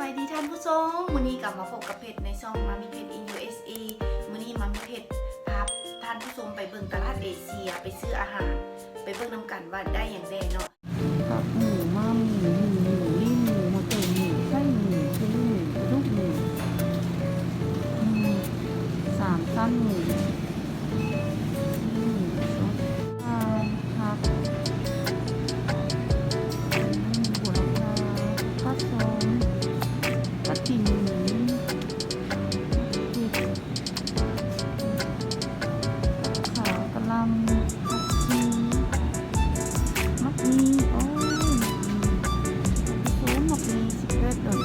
ายดีท่านผู้ชมมื้อนี้กลับมาพบกับเพจในช่องมามีเพจ in USA มื้อนี้มามีเพจพาท่านผู้ชมไปเบิ่งตลาดเอเชียไปซื้ออาหารไปเบิ่งนำกันว่าได้อย่างแดเนาะกับหมูม้าหมูลิ้นหมูหัวใจหมูไส้หมูชิ้นหมูลูกหมูสามสั้นหมูซอสผักหัวละพาข้าวซอยกระถิ่นหมูขาวกะหล่ำมักมีโอ้ยโอ้มักมี11ดอก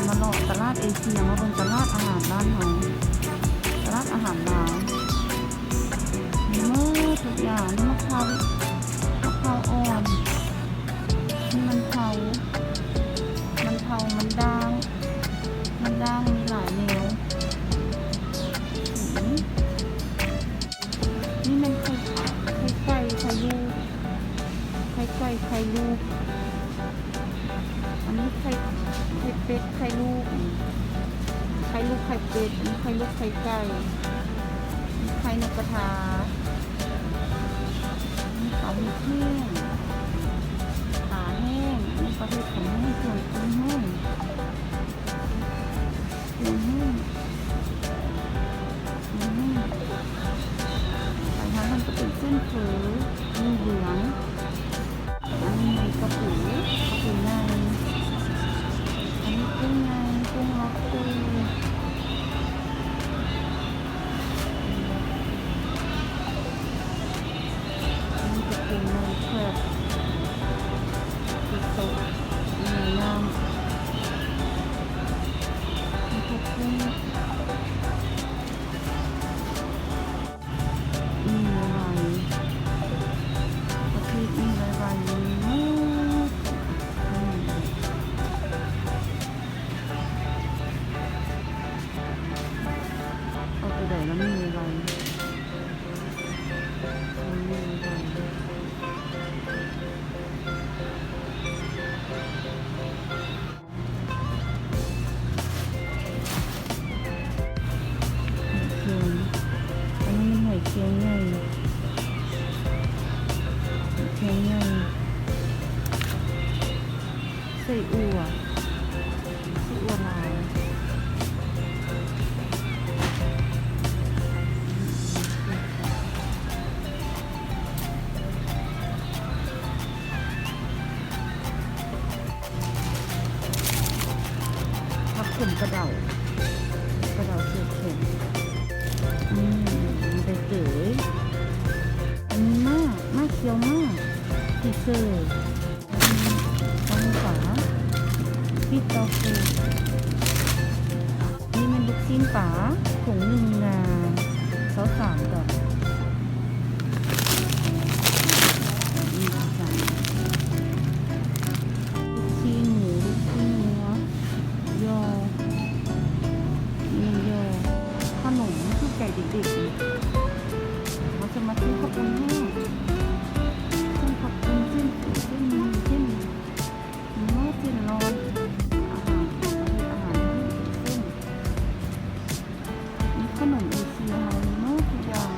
มาเลาะตลาดเอเชียมาเป็นตลาดอาหารบ้านเราตลาดอาหารลาวมีเมื่อทุกอย่างนี่มะพร้าวอ่อนนี่มันเผามันด่างมีหลายแนวนี่มันไข่ไก่ไข่ลูกอันนี้ไข่เป็ดไข่ลูกไข่เป็ดอันนี้ไข่ลูกไข่ไก่ไข่นกกระทานี่ปลาหมึกแห้งขาแห้งนี่ประเภทของแห้งส่วนกุ้งแห้งสายพันธุ์มันก็เป็นเส้นเผือมีเหลืองอันนี้กระปุกในอันนี้กุ้งล็อบสเตอร์อันนี้จะเป็นในแครบติดโต๊ะในน้ำนี่ก็กุ้งแล้วไม่มีอะไรอันนี้มันหอยเคียงใหญ่ไส้อั่วลาวกระเดาเสือเข็มไปเก๋อันนี้มากเคี้ยวมากที่เซอร์อันนี้ฝาปิดเตาฟูนี่มันลูกชิ้นฝาถุงหนึ่ง3กับไก่ดิบๆเราจะมาซื้อข้าวปุ้นแห้งเส้นข้าวปุ้นเส้นมีเนื้อเส้นร้อนอาหารเส้นมีขนมเอเชียมีเนื้อทุกอย่าง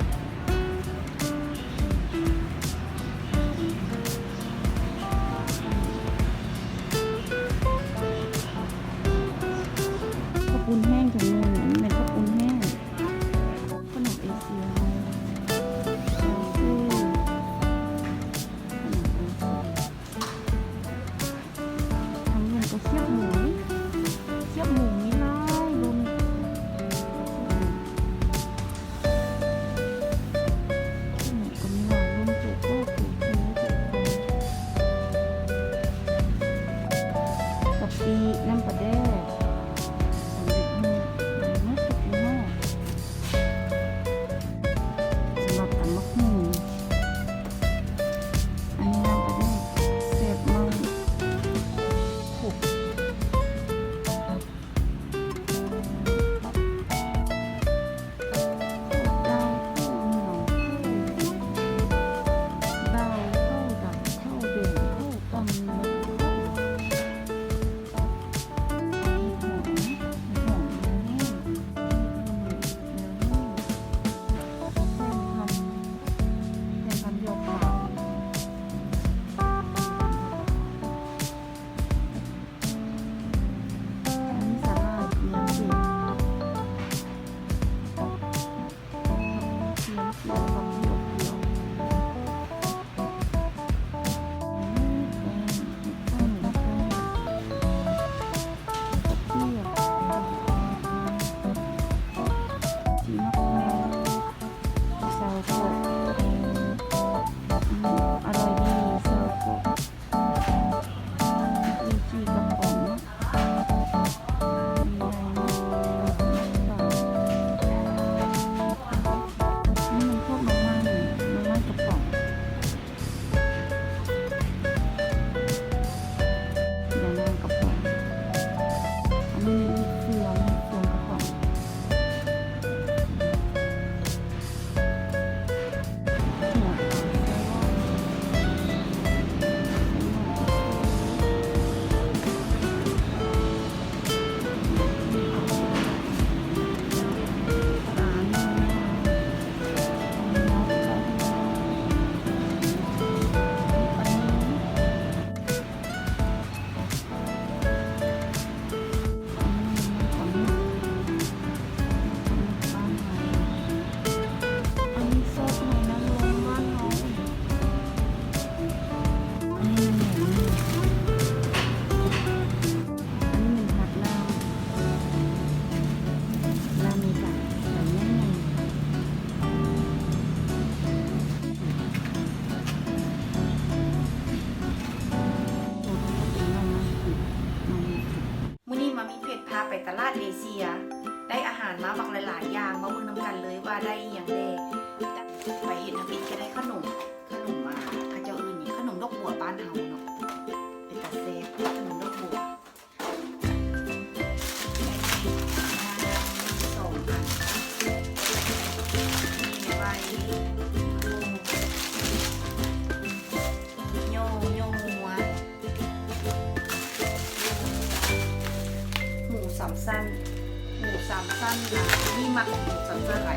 มักสันเซอร์ไหล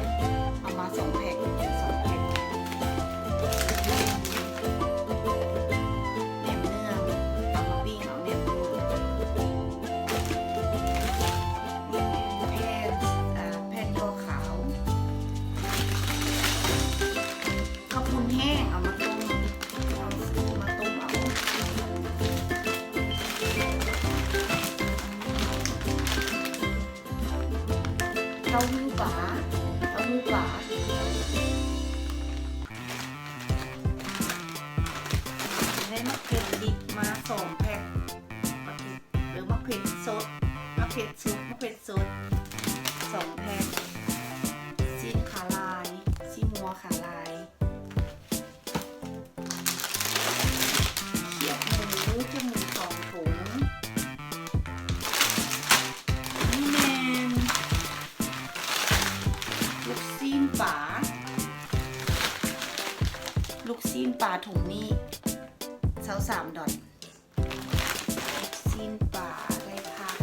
เอามา2 แพ็ค2 แพ็คแหนมเนืองเอามาปิ้งเอาแหนมเนืองแผ่นตัวขาวข้าวปุ้นแห้งเอามาต้มเอามาต้มเอาเต้าหู้ปลาได้มะเขือดิบมา2 แพ็คหรือมะเขือสดมะเขือสด2 แพ็คซีนขาลายซีนมัวขาลายเขียบหมูจมูก2 ถุงนี่แมนลูกซีนปลาถุงนี้23 ดอลลูกซีนปลาได้ผัก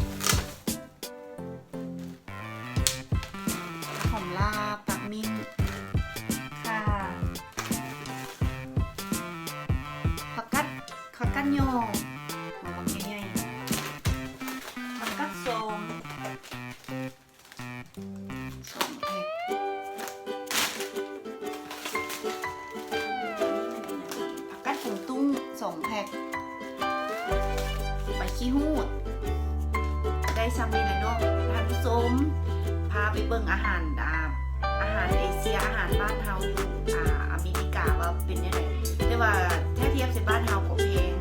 หอมลาบปักมิ้นค่ะผักกัดยอมาบักใหญ่ๆผักกัดส้ม2 แพ็คผักกัดผงตุ้ง2 แพ็คใบขี้หูดได้ซ้ำนี่แหละเนาะท่านผู้ชมพาไปเบิ่งอาหารเอเชียอาหารบ้านเฮาอยู่อเมริกาว่าเป็นยังไงแต่ว่าถ้าเทียบใส่บ้านเฮาก็แพง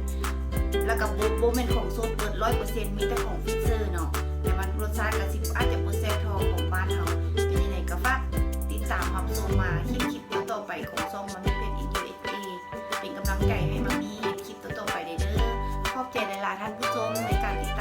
แล้วก็บ่แม่นของสดเปิด 100% มีแต่ของฟิกเซอร์เนาะแต่มันรสชาติก็สิอาจจะบ่แซ่บเท่าของบ้านเฮาเป็นยังไงก็ฝากติดตามรับชมมาคลิปต่อไปของช่องมันเป็น USA เป็นกำลังใจให้มามีคลิปต่อไปเด้อขอบใจหลายๆท่านผู้ชมในการติด